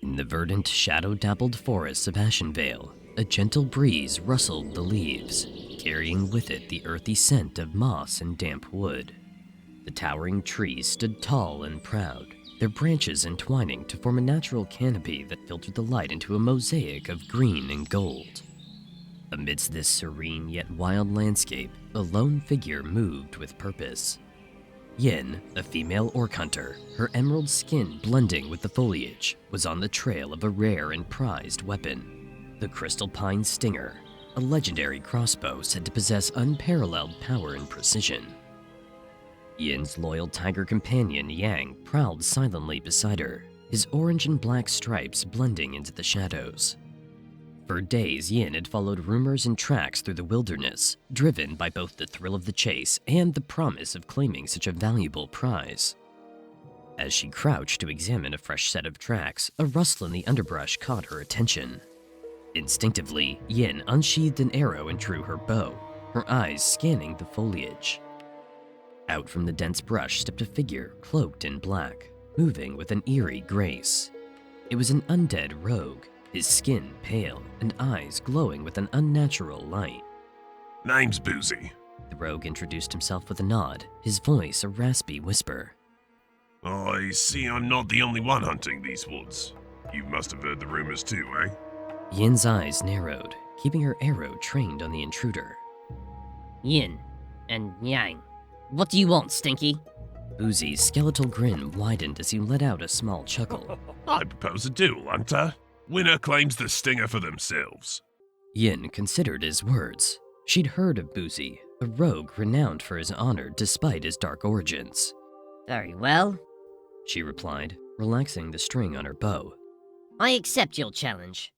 In the verdant, shadow-dappled forests of Ashenvale, a gentle breeze rustled the leaves, carrying with it the earthy scent of moss and damp wood. The towering trees stood tall and proud, their branches entwining to form a natural canopy that filtered the light into a mosaic of green and gold. Amidst this serene yet wild landscape, a lone figure moved with purpose. Yinn, a female orc hunter, her emerald skin blending with the foliage, was on the trail of a rare and prized weapon, the Crystalpine Stinger, a legendary crossbow said to possess unparalleled power and precision. Yinn's loyal tiger companion Yanng prowled silently beside her, his orange and black stripes blending into the shadows. For days, Yinn had followed rumors and tracks through the wilderness, driven by both the thrill of the chase and the promise of claiming such a valuable prize. As she crouched to examine a fresh set of tracks, a rustle in the underbrush caught her attention. Instinctively, Yinn unsheathed an arrow and drew her bow, her eyes scanning the foliage. Out from the dense brush stepped a figure cloaked in black, moving with an eerie grace. It was an undead rogue, his skin pale and eyes glowing with an unnatural light. Name's Boozi. The rogue introduced himself with a nod, his voice a raspy whisper. I see I'm not the only one hunting these woods. You must have heard the rumors too, eh? Yinn's eyes narrowed, keeping her arrow trained on the intruder. Yinn and Yanng. What do you want, Stinky? Boozi's skeletal grin widened as he let out a small chuckle. I propose a duel, Hunter. Winner claims the stinger for themselves. Yinn considered his words. She'd heard of Boozi, a rogue renowned for his honor despite his dark origins. Very well. She replied, relaxing the string on her bow. I accept your challenge.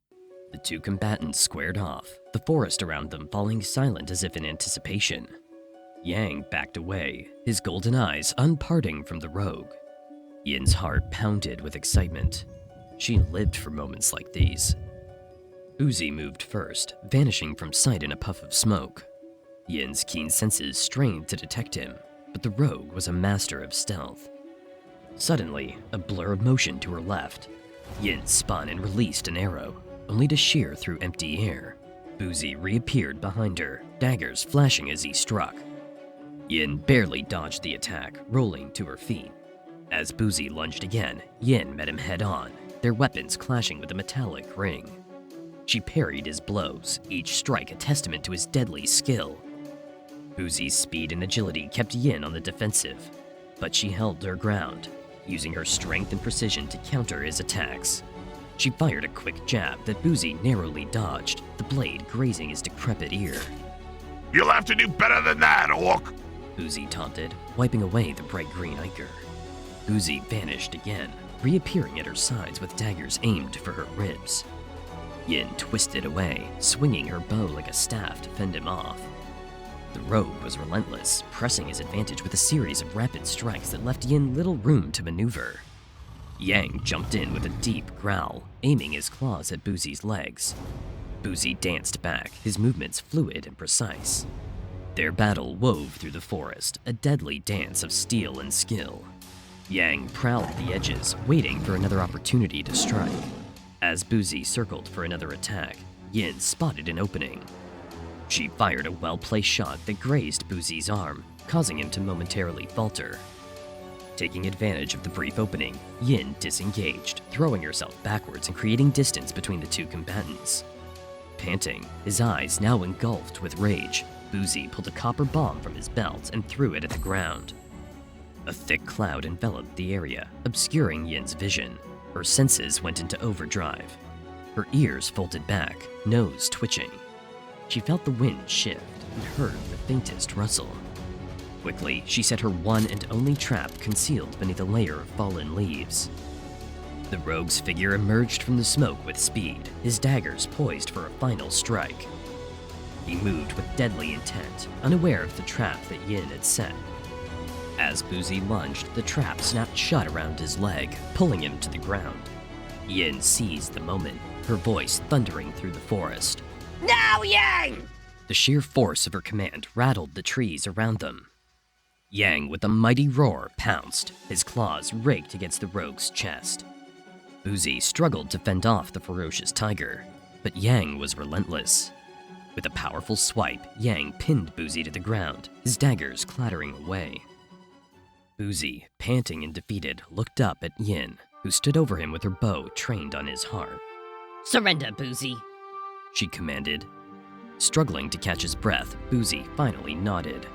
The two combatants squared off, the forest around them falling silent as if in anticipation. Yanng backed away, his golden eyes unparting from the rogue. Yinn's heart pounded with excitement. She lived for moments like these. Boozi moved first, vanishing from sight in a puff of smoke. Yinn's keen senses strained to detect him, but the rogue was a master of stealth. Suddenly, a blur of motion to her left. Yinn spun and released an arrow, only to shear through empty air. Boozi reappeared behind her, daggers flashing as he struck. Yinn barely dodged the attack, rolling to her feet. As Boozi lunged again, Yinn met him head-on, their weapons clashing with a metallic ring. She parried his blows, each strike a testament to his deadly skill. Boozi's speed and agility kept Yinn on the defensive, but she held her ground, using her strength and precision to counter his attacks. She fired a quick jab that Boozi narrowly dodged, the blade grazing his decrepit ear. You'll have to do better than that, orc! Boozi taunted, wiping away the bright green ichor. Boozi vanished again, reappearing at her sides with daggers aimed for her ribs. Yinn twisted away, swinging her bow like a staff to fend him off. The rogue was relentless, pressing his advantage with a series of rapid strikes that left Yinn little room to maneuver. Yanng jumped in with a deep growl, aiming his claws at Boozi's legs. Boozi danced back, his movements fluid and precise. Their battle wove through the forest, a deadly dance of steel and skill. Yanng prowled the edges, waiting for another opportunity to strike. As Boozi circled for another attack, Yinn spotted an opening. She fired a well-placed shot that grazed Boozi's arm, causing him to momentarily falter. Taking advantage of the brief opening, Yinn disengaged, throwing herself backwards and creating distance between the two combatants. Panting, his eyes now engulfed with rage, Boozi pulled a copper bomb from his belt and threw it at the ground. A thick cloud enveloped the area, obscuring Yinn's vision. Her senses went into overdrive. Her ears folded back, nose twitching. She felt the wind shift and heard the faintest rustle. Quickly, she set her one and only trap concealed beneath a layer of fallen leaves. The rogue's figure emerged from the smoke with speed, his daggers poised for a final strike. He moved with deadly intent, unaware of the trap that Yinn had set. As Boozi lunged, the trap snapped shut around his leg, pulling him to the ground. Yinn seized the moment, her voice thundering through the forest. Now, Yanng! The sheer force of her command rattled the trees around them. Yanng, with a mighty roar, pounced, his claws raked against the rogue's chest. Boozi struggled to fend off the ferocious tiger, but Yanng was relentless. With a powerful swipe, Yanng pinned Boozi to the ground, his daggers clattering away. Boozi, panting and defeated, looked up at Yinn, who stood over him with her bow trained on his heart. Surrender, Boozi. She commanded. Struggling to catch his breath, Boozi finally nodded,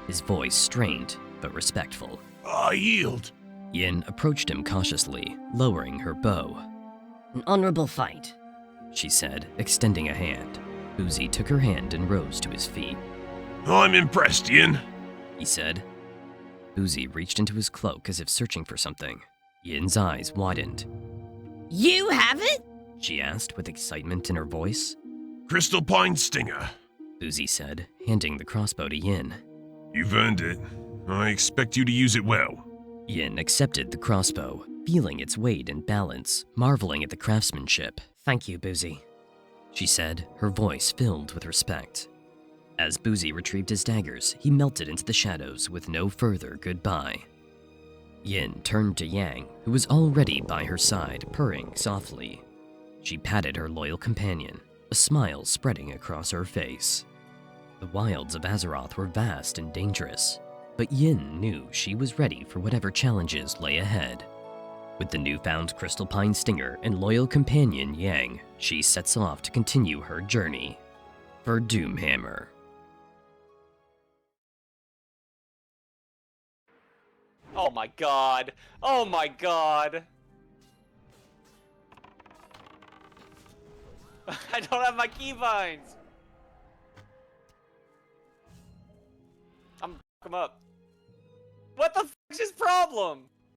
his voice strained but respectful. I yield. Yinn approached him cautiously, lowering her bow. An honorable fight. She said, extending a hand. Boozi took her hand and rose to his feet. I'm impressed, Yinn. He said. Boozi reached into his cloak as if searching for something. Yinn's eyes widened. You have it? She asked with excitement in her voice. Crystalpine Stinger. Boozi said, handing the crossbow to Yinn. You've earned it. I expect you to use it well. Yinn accepted the crossbow, feeling its weight and balance, marveling at the craftsmanship. Thank you, Boozi. She said, her voice filled with respect. As Boozi retrieved his daggers, he melted into the shadows with no further goodbye. Yinn turned to Yanng, who was already by her side, purring softly. She patted her loyal companion, a smile spreading across her face. The wilds of Azeroth were vast and dangerous, but Yinn knew she was ready for whatever challenges lay ahead. With the newfound Crystalpine Stinger and loyal companion Yanng, she sets off to continue her journey for DoomHammer. Oh my god! Oh my god! I don't have my keybinds! I'm f***ing up. What the f*** is his problem?